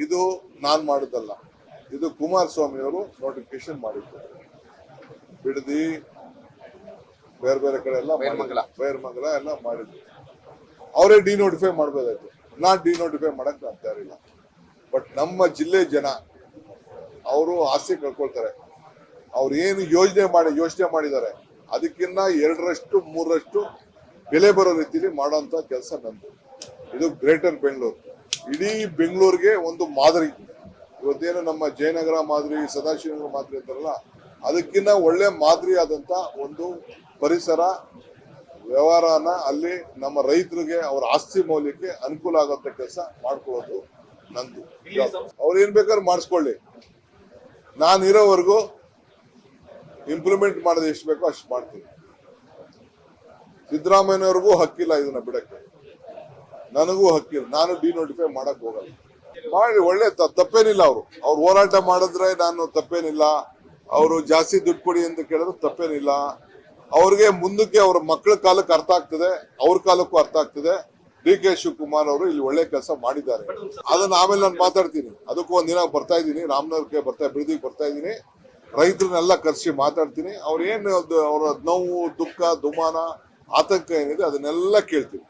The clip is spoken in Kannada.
ಇದು ನಾನ್ ಮಾಡುದಲ್ಲ, ಇದು ಕುಮಾರಸ್ವಾಮಿ ಅವರು ನೋಟಿಫಿಕೇಶನ್ ಮಾಡಿದ್ದಾರೆ. ಬಿಡದಿ ಬೇರೆ ಬೇರೆ ಕಡೆ ಎಲ್ಲ ಬೈರ್ಮಂಗಲ ಎಲ್ಲ ಮಾಡಿದ್ರು. ಅವರೇ ಡಿನೋಟಿಫೈ ಮಾಡಬೇಕಾಯ್ತು. ನಾನ್ ಡಿನೋಟಿಫೈ ಮಾಡಕ್ ನಾನು ತಯಾರಿಲ್ಲ. ಬಟ್ ನಮ್ಮ ಜಿಲ್ಲೆ ಜನ ಅವರು ಆಸೆ ಕಳ್ಕೊಳ್ತಾರೆ. ಅವ್ರು ಏನು ಯೋಚನೆ ಮಾಡಿದ್ದಾರೆ ಅದಕ್ಕಿಂತ 2ರಷ್ಟು 3ರಷ್ಟು ಬೆಲೆ ಬರೋ ರೀತಿಯಲ್ಲಿ ಮಾಡೋಂಥ ಕೆಲಸ ನಂದು. ಇದು ಗ್ರೇಟರ್ ಬೆಂಗಳೂರು, ಇಡೀ ಬೆಂಗಳೂರಿಗೆ ಒಂದು ಮಾದರಿ. ಇವತ್ತೇನು ನಮ್ಮ ಜಯನಗರ ಮಾದರಿ, ಸದಾಶಿವನಗರ ಮಾದರಿ ಅಂತಾರಲ್ಲ, ಅದಕ್ಕಿಂತ ಒಳ್ಳೆ ಮಾದರಿ ಆದಂತ ಒಂದು ಪರಿಸರ ವ್ಯವಹಾರನ ಅಲ್ಲಿ ನಮ್ಮ ರೈತರಿಗೆ ಅವರ ಆಸ್ತಿ ಮೌಲ್ಯಕ್ಕೆ ಅನುಕೂಲ ಆಗುವಂತ ಕೆಲಸ ಮಾಡ್ಕೊಳ್ಳೋದು ನಂದು. ಅವ್ರು ಏನ್ ಬೇಕಾದ್ರೂ ಮಾಡಿಸ್ಕೊಳ್ಳಿ, ನಾನು ಇರೋವರೆಗೂ ಇಂಪ್ಲಿಮೆಂಟ್ ಮಾಡೋದು ಎಷ್ಟು ಬೇಕೋ ಅಷ್ಟು ಮಾಡ್ತೀನಿ. ಸಿದ್ದರಾಮಯ್ಯನವ್ರಿಗೂ ಹಕ್ಕಿಲ್ಲ ಇದನ್ನ ಬಿಡಕ್ಕೆ, ನನಗೂ ಹಕ್ಕಿಲ್ಲ. ನಾನು ಡಿನೋಟಿಫೈ ಮಾಡಕ್ ಹೋಗಲ್ಲ. ಮಾಡಿ ಒಳ್ಳೆ ತಪ್ಪೇನಿಲ್ಲ. ಅವ್ರು ಹೋರಾಟ ಮಾಡಿದ್ರೆ ನಾನು ತಪ್ಪೇನಿಲ್ಲ. ಅವರು ಜಾಸ್ತಿ ದುಡ್ಡು ಕೊಡಿ ಅಂತ ಕೇಳಿದ್ರು ತಪ್ಪೇನಿಲ್ಲ. ಅವ್ರಿಗೆ ಮುಂದಕ್ಕೆ ಅವ್ರ ಮಕ್ಕಳ ಕಾಲಕ್ಕೆ ಅರ್ಥ ಆಗ್ತದೆ, ಅವ್ರ ಕಾಲಕ್ಕೂ ಅರ್ಥ ಆಗ್ತದೆ. DK ಶಿವಕುಮಾರ್ ಅವರು ಇಲ್ಲಿ ಒಳ್ಳೆ ಕೆಲಸ ಮಾಡಿದ್ದಾರೆ. ಅದನ್ನ ಆಮೇಲೆ ನಾನು ಮಾತಾಡ್ತೀನಿ. ಅದಕ್ಕೂ ಒಂದಿನ ಬರ್ತಾ ಇದ್ದೀನಿ, ರಾಮನಗರಕ್ಕೆ ಬಿಡದಿಗೆ ಬರ್ತಾ ಇದ್ದೀನಿ. ರೈತರನ್ನೆಲ್ಲ ಕರೆಸಿ ಮಾತಾಡ್ತೀನಿ. ಅವ್ರೇನು ಅವರ ನೋವು, ದುಃಖ, ದುಮಾನ, ಆತಂಕ ಏನಿದೆ ಅದನ್ನೆಲ್ಲ ಕೇಳ್ತೀನಿ.